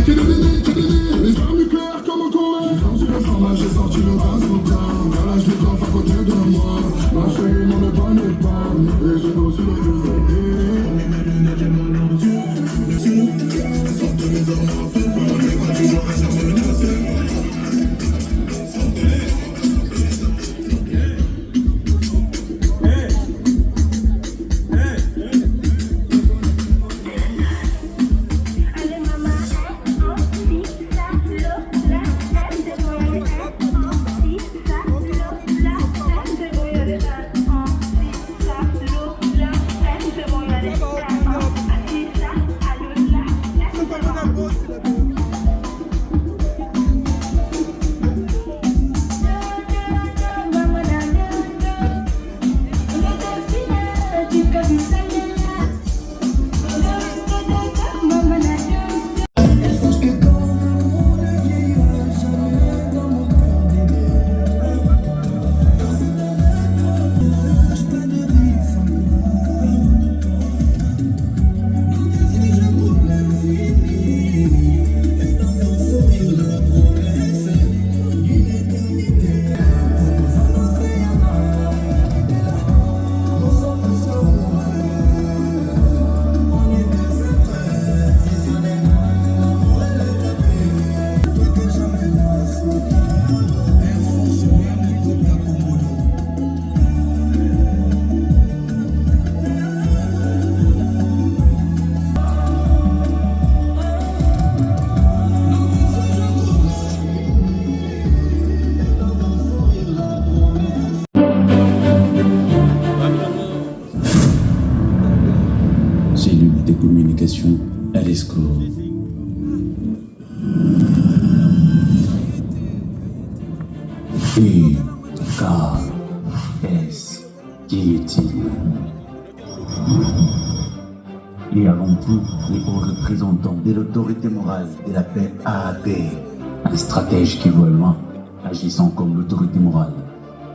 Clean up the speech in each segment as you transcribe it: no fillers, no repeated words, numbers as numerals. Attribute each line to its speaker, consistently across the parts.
Speaker 1: Les armes nucléaires comme un Corée. J'ai sorti le format, j'ai sorti le gaz au garage du golf à côté de moi. Ma chérie m'en est pas nulle part. Et j'ai aussi le deux. On met mes lunettes, j'ai mon ordi. Sortez les armes à feu. On n'est pas toujours à se menacer.
Speaker 2: Cellule des communications à l'ESCO. EKS guillotine. Et avant tout, les hauts représentants de l'autorité morale de la paix AAP. Un stratège qui voit loin, agissant comme l'autorité morale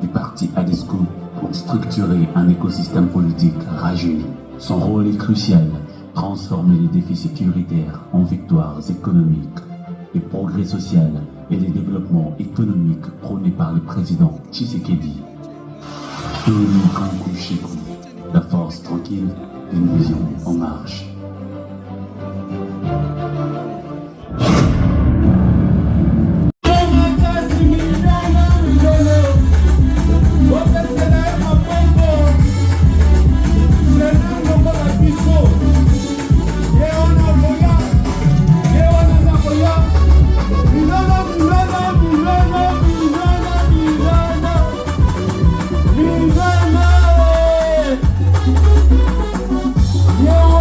Speaker 2: du parti ADESCO pour structurer un écosystème politique rajeuni. Son rôle est crucial, transformer les défis sécuritaires en victoires économiques, le progrès social et le développement économique prôné par le président Tshisekedi. Tony Kankou-Chekou, la force tranquille d'une vision en marche.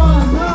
Speaker 1: Yeah,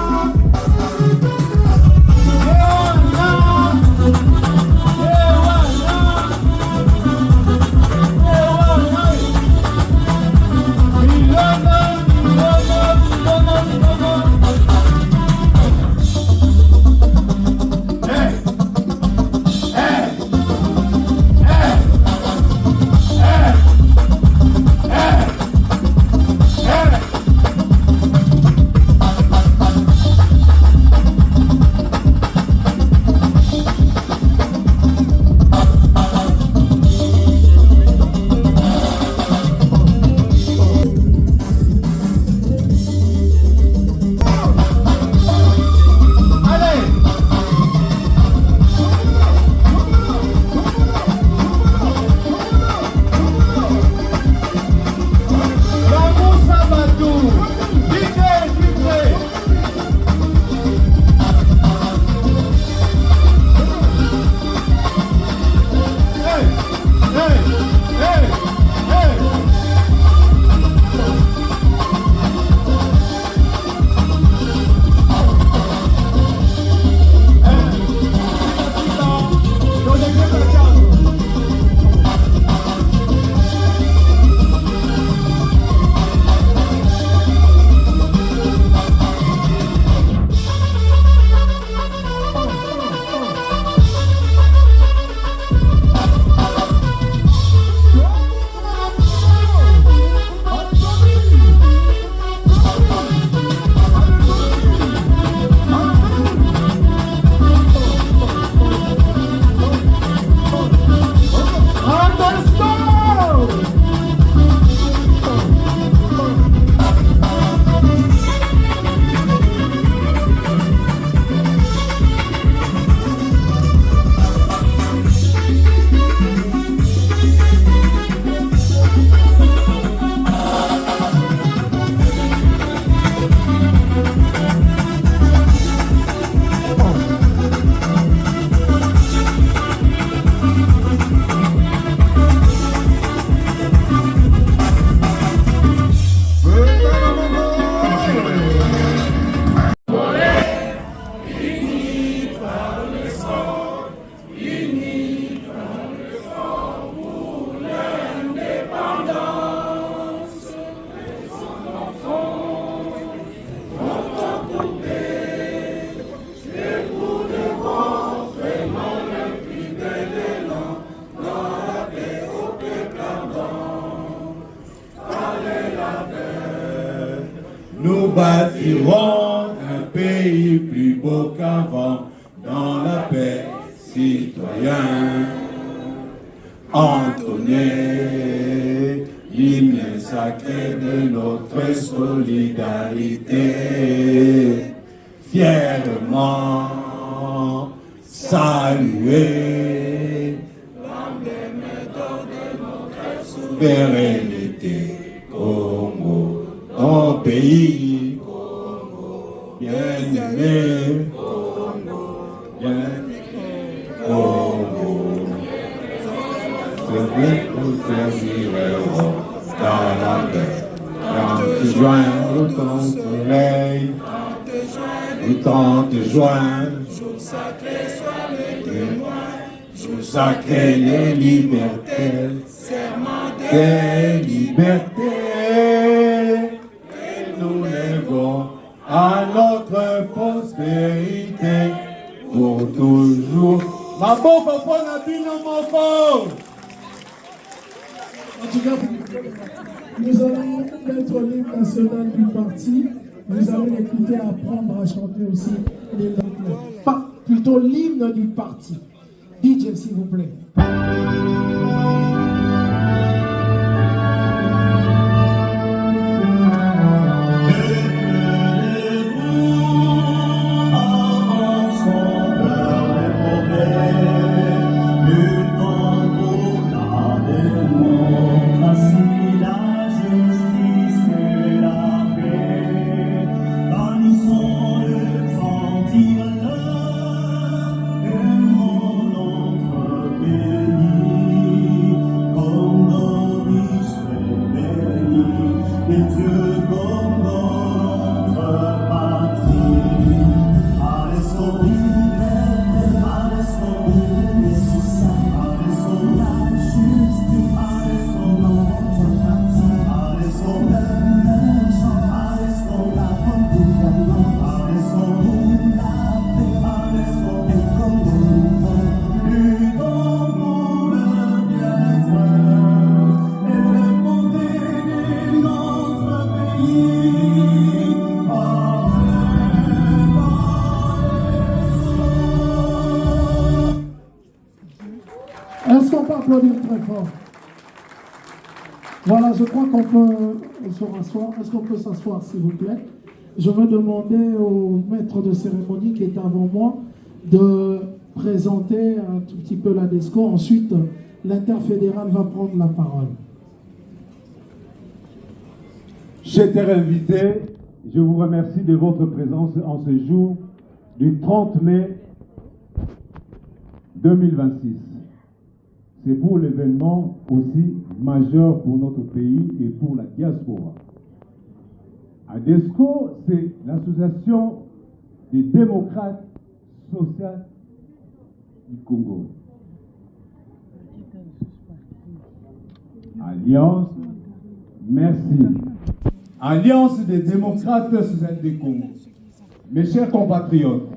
Speaker 3: Nous bâtirons un pays plus beau qu'avant, dans la paix, citoyens. Entonnez l'hymne sacré de notre solidarité. Fièrement saluer l'emblème de notre souveraineté. Congo, ton pays, bien-aimé, bien-aimé, Congo. C'est vrai que nous servirons dans la paix, quand te joindre au ton soleil, le 30 juin, jour sacré soit le témoin, jour sacré les libertés, serment des libertés, et nous lèvons à notre prospérité pour toujours. Ma boca pour la bino moko.
Speaker 4: En tout cas, nous allons mettre l'hymne national du parti. Vous allez l'écouter apprendre à chanter aussi plutôt l'hymne du parti. DJ, s'il vous plaît. Est-ce qu'on peut applaudir très fort? Voilà, je crois qu'on peut se rasseoir. Est-ce qu'on peut s'asseoir, s'il vous plaît? Je veux demander au maître de cérémonie qui est avant moi de présenter un tout petit peu la DESCO. Ensuite, l'interfédéral va prendre la parole.
Speaker 3: Chers invités, je vous remercie de votre présence en ce jour du 30 mai 2026. C'est pour l'événement aussi majeur pour notre pays et pour la diaspora. ADESCO, c'est l'association des démocrates sociaux du Congo. Alliance, merci. Alliance des démocrates sociaux du Congo. Mes chers compatriotes,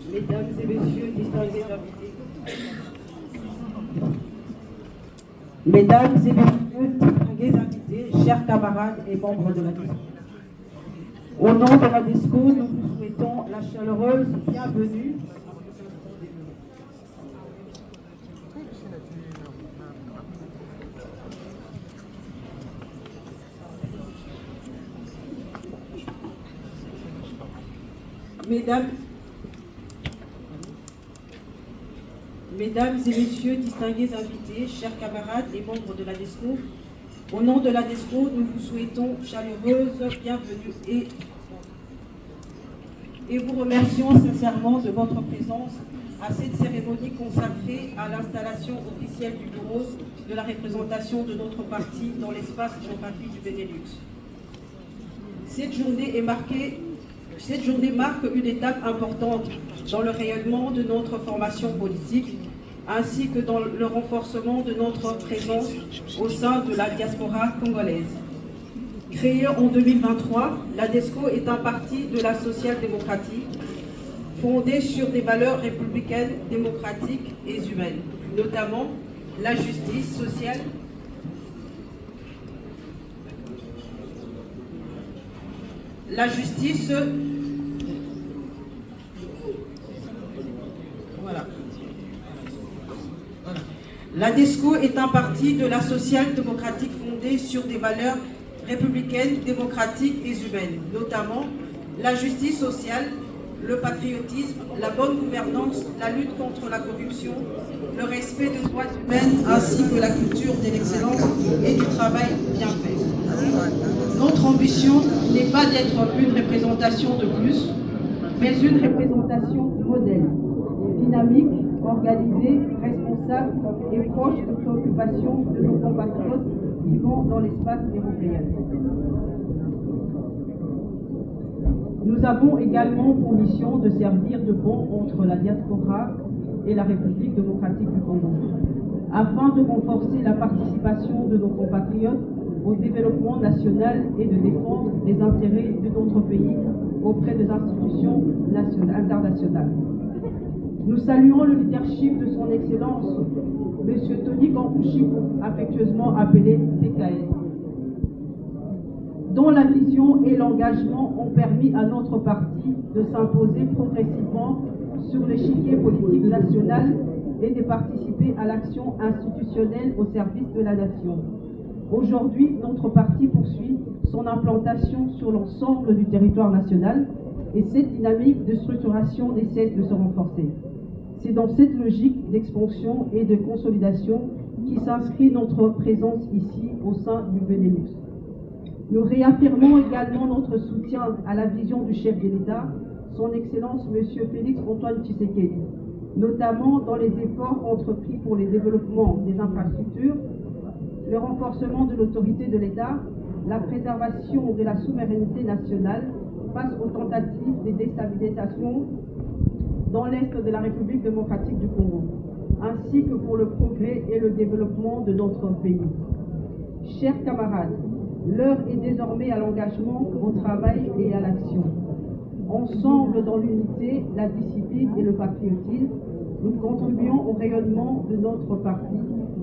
Speaker 5: Mesdames et messieurs, distingués invités. Mesdames et messieurs, distingués invités, chers camarades et membres de la DESCO. Au nom de la DESCO, nous vous souhaitons la chaleureuse bienvenue. Mesdames et messieurs, distingués invités, chers camarades et membres de la DESCO, au nom de la DESCO, nous vous souhaitons chaleureuse bienvenue et vous remercions sincèrement de votre présence à cette cérémonie consacrée à l'installation officielle du bureau de la représentation de notre parti dans l'espace géographique du Benelux. Cette journée marque une étape importante dans le rayonnement de notre formation politique, ainsi que dans le renforcement de notre présence au sein de la diaspora congolaise. Créée en 2023, la DESCO est un parti de la social-démocratie fondé sur des valeurs républicaines, démocratiques et humaines, notamment la justice sociale, la justice, voilà. La DESCO est un parti de la social-démocratique fondé sur des valeurs républicaines, démocratiques et humaines, notamment la justice sociale, le patriotisme, la bonne gouvernance, la lutte contre la corruption, le respect des droits humains ainsi que la culture de l'excellence et du travail bien fait. Notre ambition n'est pas d'être une représentation de plus, mais une représentation modèle, dynamique, organisée, responsable et proche des préoccupations de nos compatriotes vivant dans l'espace européen. Nous avons également pour mission de servir de pont entre la diaspora et la République démocratique du Congo, afin de renforcer la participation de nos compatriotes au développement national et de défendre les intérêts de notre pays auprès des institutions internationales. Nous saluons le leadership de son Excellence, M. Tony Kampushi, affectueusement appelé TKS, dont la vision et l'engagement ont permis à notre parti de s'imposer progressivement sur l'échiquier politique national et de participer à l'action institutionnelle au service de la nation. Aujourd'hui, notre parti poursuit son implantation sur l'ensemble du territoire national et cette dynamique de structuration ne cesse de se renforcer. C'est dans cette logique d'expansion et de consolidation qui s'inscrit notre présence ici au sein du Benelux. Nous réaffirmons également notre soutien à la vision du chef de l'État, son Excellence M. Félix Antoine Tshisekedi, notamment dans les efforts entrepris pour le développement des infrastructures, le renforcement de l'autorité de l'État, la préservation de la souveraineté nationale face aux tentatives de déstabilisation dans l'Est de la République démocratique du Congo, ainsi que pour le progrès et le développement de notre pays. Chers camarades, l'heure est désormais à l'engagement, au travail et à l'action. Ensemble, dans l'unité, la discipline et le patriotisme, nous contribuons au rayonnement de notre parti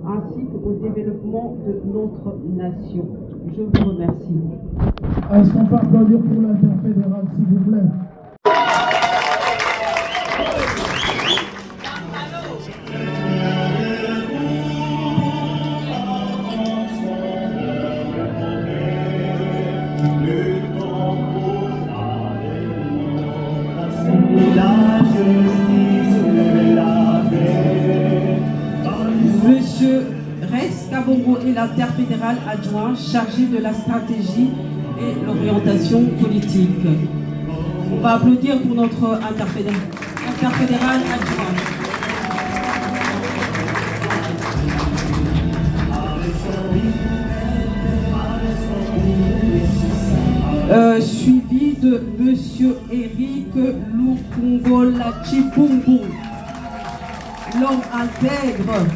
Speaker 5: ainsi qu'au développement de notre nation. Je vous remercie.
Speaker 4: Est-ce qu'on peut applaudir pour l'interfédéral, s'il vous plaît?
Speaker 5: Monsieur Rex Kabongo est l'interfédéral adjoint chargé de la stratégie et l'orientation politique. On va applaudir pour notre interfédéral adjoint. Suivi de Monsieur Eric Lukungola Chipumbu, l'homme intègre.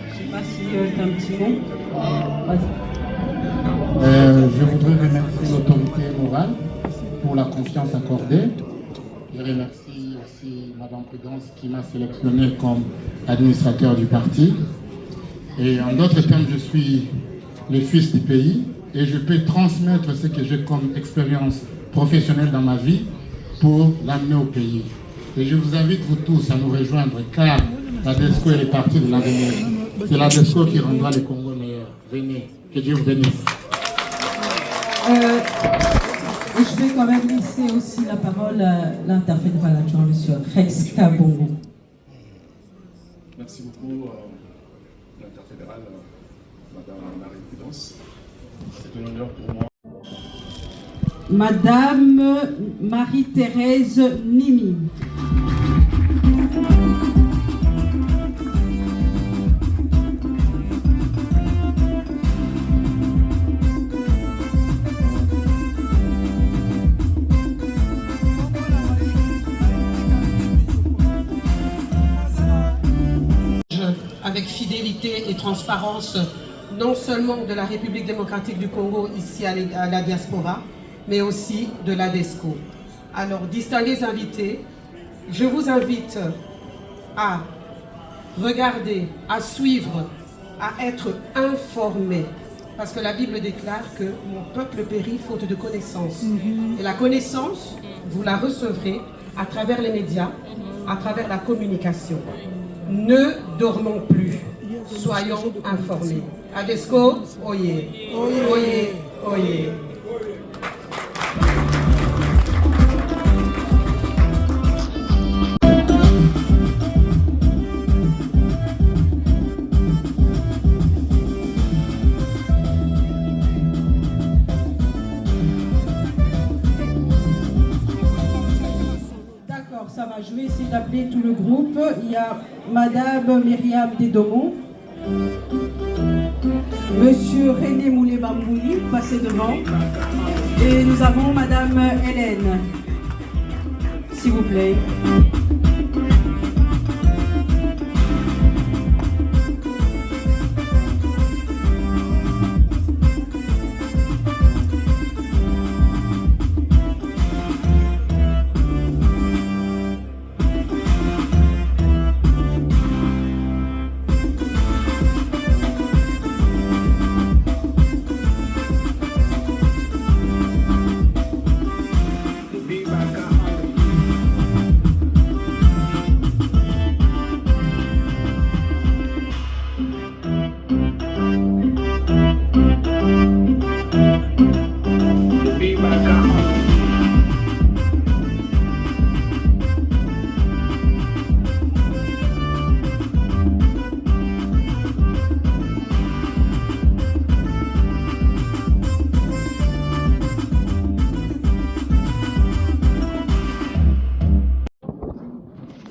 Speaker 5: Je ne sais pas si tu as un petit mot.
Speaker 6: Je voudrais remercier l'autorité morale pour la confiance accordée. Je remercie aussi Madame Prudence qui m'a sélectionné comme administrateur du parti. Et en d'autres termes, je suis le fils du pays et je peux transmettre ce que j'ai comme expérience professionnelle dans ma vie pour l'amener au pays. Et je vous invite vous tous à nous rejoindre car la DESCO est partie de l'avenir. C'est la DESCO qui rendra le Congo meilleur. Venez, que Dieu vous bénisse.
Speaker 5: Je vais quand même laisser aussi la parole à l'interfédéral adjoint, M. Rex Kabongo.
Speaker 7: Merci beaucoup, l'interfédéral, Madame Marie Prudence. C'est un honneur pour moi.
Speaker 5: Madame Marie-Thérèse Nimi. avec fidélité et transparence, non seulement de la République démocratique du Congo ici à la diaspora, mais aussi de l'ADESCO. Alors, distingués invités, je vous invite à regarder, à suivre, à être informés. Parce que la Bible déclare que mon peuple périt faute de connaissance. Et la connaissance, vous la recevrez à travers les médias, à travers la communication. Ne dormons plus, soyons informés. ADESCO, oyez, oyez, oyez. Ça va, je vais essayer d'appeler tout le groupe. Il y a Madame Myriam Dedomont, Monsieur René Moulé-Bambouli, passez devant. Et nous avons Madame Hélène, s'il vous plaît.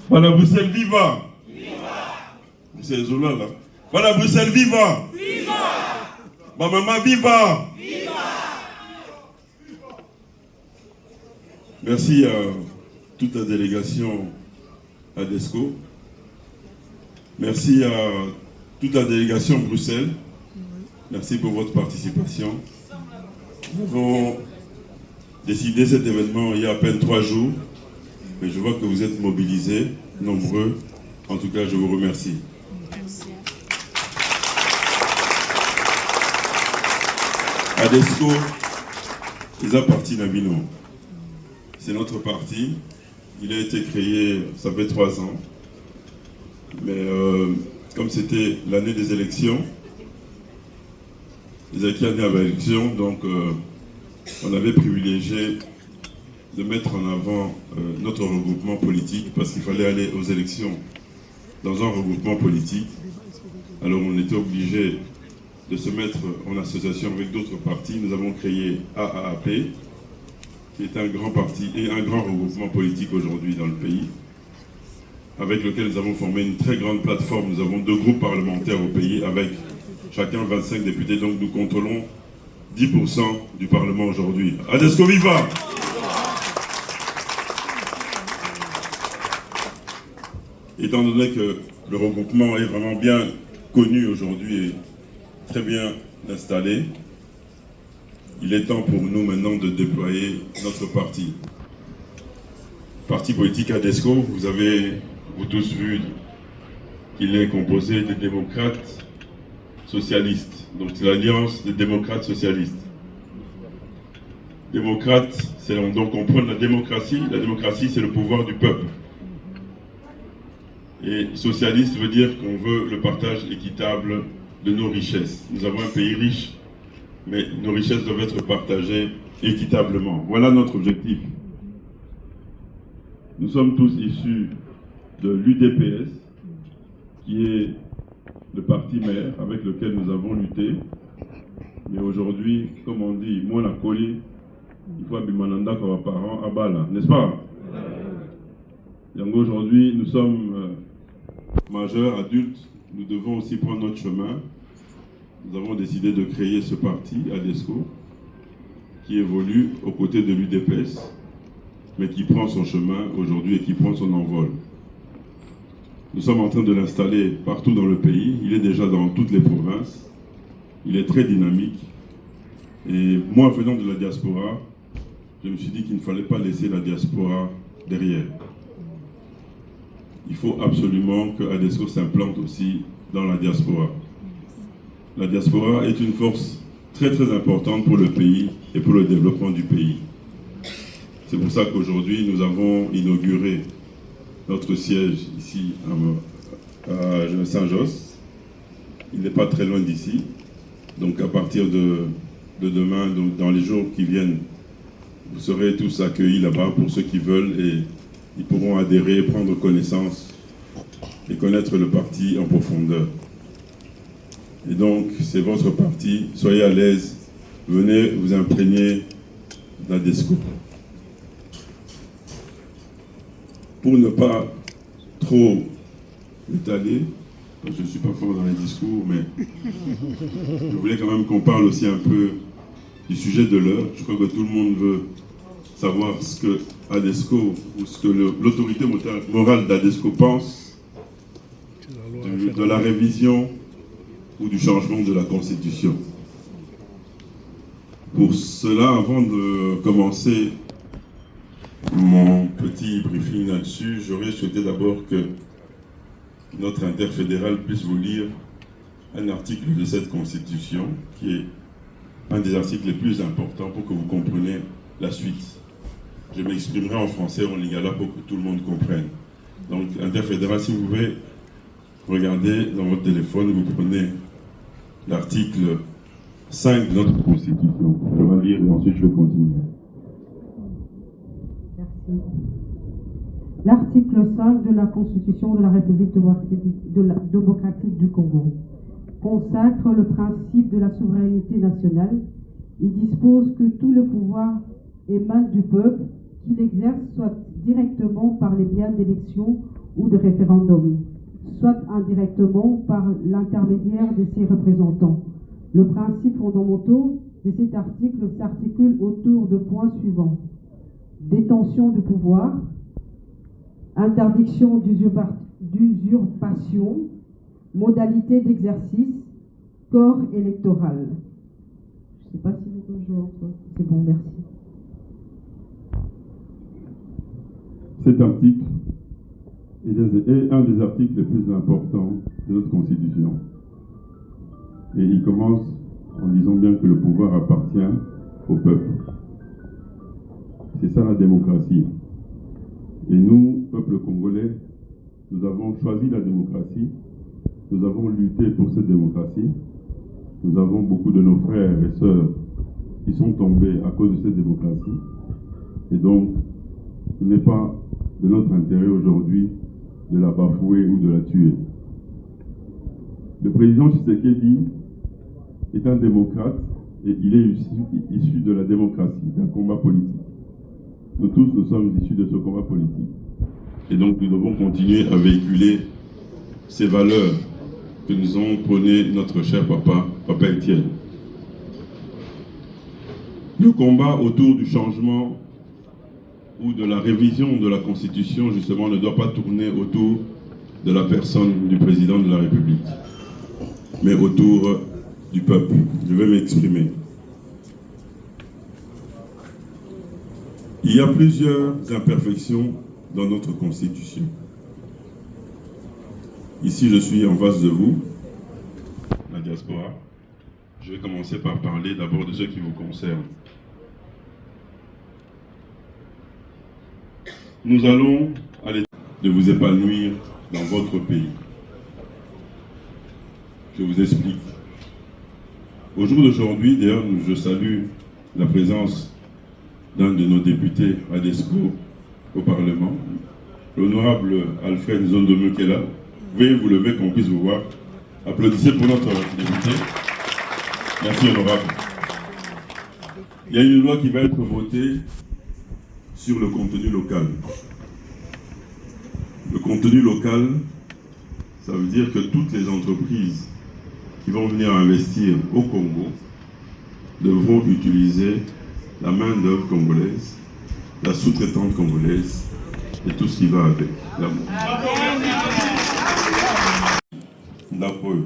Speaker 8: Voilà Bruxelles, viva! C'est les Zola là. Voilà Bruxelles, viva! Viva! Ma maman, viva! Viva! Merci à toute la délégation ADESCO. Merci à toute la délégation Bruxelles. Merci pour votre participation. Nous avons décidé cet événement il y a à peine 3 jours. Mais je vois que vous êtes mobilisés, nombreux. En tout cas, je vous remercie. ADESCO, ils appartiennent à Nabino. C'est notre parti. Il a été créé, ça fait 3 ans. Mais comme c'était l'année des élections, les acquis années à l'élection, donc on avait privilégié de mettre en avant notre regroupement politique parce qu'il fallait aller aux élections dans un regroupement politique. Alors on était obligé de se mettre en association avec d'autres partis. Nous avons créé AAP, qui est un grand parti et un grand regroupement politique aujourd'hui dans le pays, avec lequel nous avons formé une très grande plateforme. Nous avons 2 groupes parlementaires au pays avec chacun 25 députés, donc nous contrôlons 10% du Parlement aujourd'hui. ADESCO viva! Étant donné que le regroupement est vraiment bien connu aujourd'hui et très bien installé, il est temps pour nous maintenant de déployer notre parti. Parti politique ADESCO, vous avez, vous tous vu qu'il est composé des démocrates socialistes. Donc c'est l'alliance des démocrates socialistes. Démocrate, c'est donc on prend la démocratie. La démocratie, c'est le pouvoir du peuple. Et socialiste veut dire qu'on veut le partage équitable de nos richesses. Nous avons un pays riche, mais nos richesses doivent être partagées équitablement. Voilà notre objectif. Nous sommes tous issus de l'UDPS, qui est le parti mère avec lequel nous avons lutté. Mais aujourd'hui, comme on dit, moi la colis, il faut abimananda comme parent à Bala, n'est-ce pas? Donc aujourd'hui, nous sommes majeurs, adultes, nous devons aussi prendre notre chemin. Nous avons décidé de créer ce parti, ADESCO, qui évolue aux côtés de l'UDPS, mais qui prend son chemin aujourd'hui et qui prend son envol. Nous sommes en train de l'installer partout dans le pays. Il est déjà dans toutes les provinces. Il est très dynamique. Et moi, venant de la diaspora, je me suis dit qu'il ne fallait pas laisser la diaspora derrière. Il faut absolument que ADESCO s'implante aussi dans la diaspora. La diaspora est une force très très importante pour le pays et pour le développement du pays. C'est pour ça qu'aujourd'hui, nous avons inauguré notre siège ici à Saint-Josse. Il n'est pas très loin d'ici. Donc à partir de demain, donc dans les jours qui viennent, vous serez tous accueillis là-bas pour ceux qui veulent et ils pourront adhérer, prendre connaissance et connaître le parti en profondeur. Et donc, c'est votre parti. Soyez à l'aise. Venez vous imprégner d'ADESCO. Pour ne pas trop étaler, je ne suis pas fort dans les discours, mais je voulais quand même qu'on parle aussi un peu du sujet de l'heure. Je crois que tout le monde veut savoir ce que ADESCO ou ce que l'autorité morale d'ADESCO pense de la révision ou du changement de la Constitution. Pour cela, avant de commencer mon petit briefing là-dessus, j'aurais souhaité d'abord que notre interfédéral puisse vous lire un article de cette Constitution qui est un des articles les plus importants pour que vous compreniez la suite. Je m'exprimerai en français, en lingala pour que tout le monde comprenne. Donc, interfédéral, si vous pouvez regarder dans votre téléphone, vous prenez l'article 5 de notre Constitution. Je vais lire et ensuite je vais continuer.
Speaker 5: Merci. L'article 5 de la Constitution de la République démocratique du Congo consacre le principe de la souveraineté nationale. Il dispose que tout le pouvoir émane du peuple, qu'il exerce soit directement par les biens d'élection ou de référendum, soit indirectement par l'intermédiaire de ses représentants. Le principe fondamental de cet article s'articule autour de points suivants: détention du pouvoir, interdiction d'usurpation, modalité d'exercice, corps électoral. Je ne sais pas si c'est bon, merci.
Speaker 8: Cet article est un des articles les plus importants de notre Constitution. Et il commence en disant bien que le pouvoir appartient au peuple. C'est ça la démocratie. Et nous, peuple congolais, nous avons choisi la démocratie, nous avons lutté pour cette démocratie, nous avons beaucoup de nos frères et sœurs qui sont tombés à cause de cette démocratie. Et donc, il n'est pas de notre intérêt aujourd'hui de la bafouer ou de la tuer. Le président Tshisekedi est un démocrate et il est issu de la démocratie, d'un combat politique. Nous tous, nous sommes issus de ce combat politique. Et donc, nous devons continuer à véhiculer ces valeurs que nous ont prônées notre cher Papa Étienne. Le combat autour du changement ou de la révision de la Constitution, justement, ne doit pas tourner autour de la personne du président de la République, mais autour du peuple. Je vais m'exprimer. Il y a plusieurs imperfections dans notre Constitution. Ici, je suis en face de vous, la diaspora. Je vais commencer par parler d'abord de ce qui vous concerne. Nous allons aller de vous épanouir dans votre pays. Je vous explique. Au jour d'aujourd'hui, d'ailleurs, je salue la présence d'un de nos députés ADESCO au Parlement, l'honorable Alfred Nzondomo qui est là. Veuillez vous lever qu'on puisse vous voir. Applaudissez pour notre député. Merci, honorable. Il y a une loi qui va être votée sur le contenu local. Le contenu local, ça veut dire que toutes les entreprises qui vont venir investir au Congo devront utiliser la main-d'œuvre congolaise, la sous-traitante congolaise et tout ce qui va avec. ndako oyo.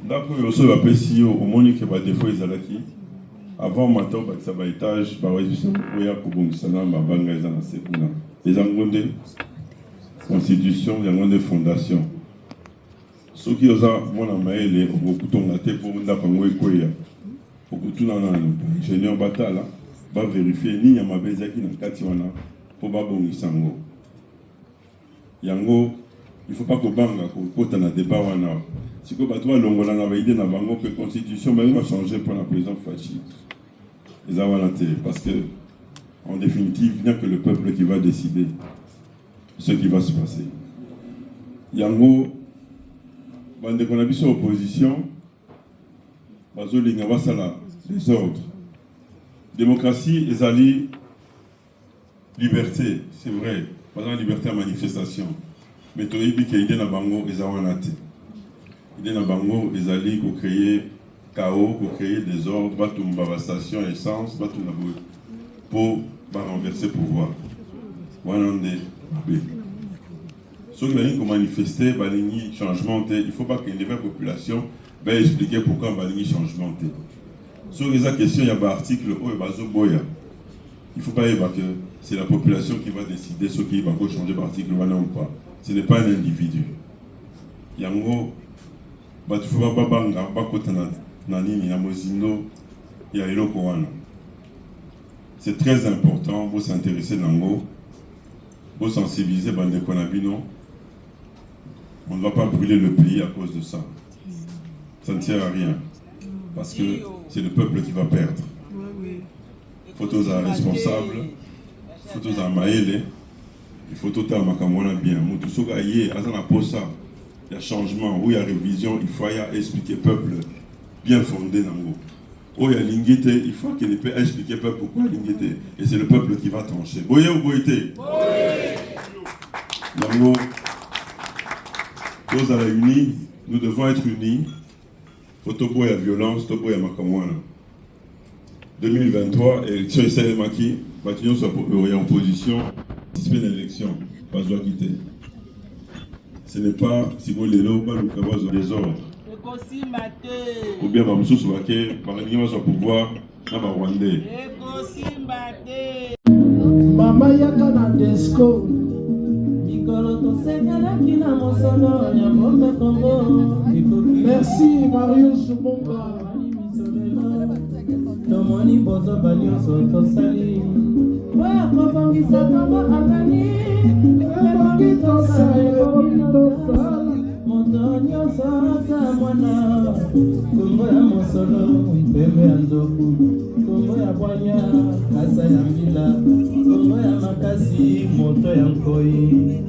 Speaker 8: Ndako oyo so bapesi yo omoni ke badefo ezalaki avant matin bakisa ba étage bawezisa oya kobongisa na mabanga eza na sekuna. Eza ngonde constitution yango nde fondation. Soki oza mwana mayele okokutonga te mpo ndako yango ekweya. Okutuna nano ingénieur batala ba vérifier nini ya mabe ezalaki na kati wana mpo babongisa yango. Yango il faut pas kobanga kokota na débat wana. Siko bato balongola na baide na bango que constitution ba va changer pour la président Fachi. Eza wana te parce que en définitive il n'y a que le peuple qui va décider ce qui va se passer. Yango bande qu'on a vu sur opposition bazolinga basala les ordres. Démocratie ezali liberté, c'est vrai. Par exemple liberté à manifestation. Mais tu as dit qu'il y a des bango et zawanate. Il y a des bango et zali pour créer chaos, pour créer des ordres, battre une station essence, battre une pour renverser le pouvoir. Voilà ceux qui viennent manifester, baligni changement, il ne faut pas que les populations va expliquer pourquoi baligni changement. Sur les questions, il y a un article où il ne faut pas dire que c'est la population qui va décider ce qui va changer l'article ou pas. Ce n'est pas un individu. Yango, il ne faut pas banga, c'est très important pour s'intéresser à Nango, pour sensibiliser Bande Konabino. On ne va pas brûler le pays à cause de ça. Ça ne sert à rien. Parce que c'est le peuple qui va perdre. Il faut tous être responsables, il faut tous être maïlés, il faut tout être makamona bien. Tout ce qui est pour ça, il y a changement, où il y a révision, il faut expliquer au peuple bien fondé dans le où il y a l'ingété, il faut qu'il puisse expliquer au peuple pourquoi l'ingété. Et c'est le peuple qui va trancher. Boyé ou boyété? Dans tous à la unis, nous devons être unis. Faut tout boire la violence, tout boire la makamwana. 2023, élection et Maki, bâtiment soit en opposition, participer à l'élection, pas doit quitter. Ce n'est pas si vous les lots, pas le caboise des ordres. Ou bien, par sous Waké, par l'exemple sur pouvoir, n'a pas Rwandais.
Speaker 4: Mama Yakana Desco. Merci Marius Mbonga.
Speaker 9: Tomoni bozo banyoso tosali Oya kobongisa kama agani Ebongi tosali Moto nyonso asa mwana Kongo ya mosolo Pembe ya nzoku Kongo ya bwanya Kasa ya mbila Kongo ya makasi Moto ya nkoi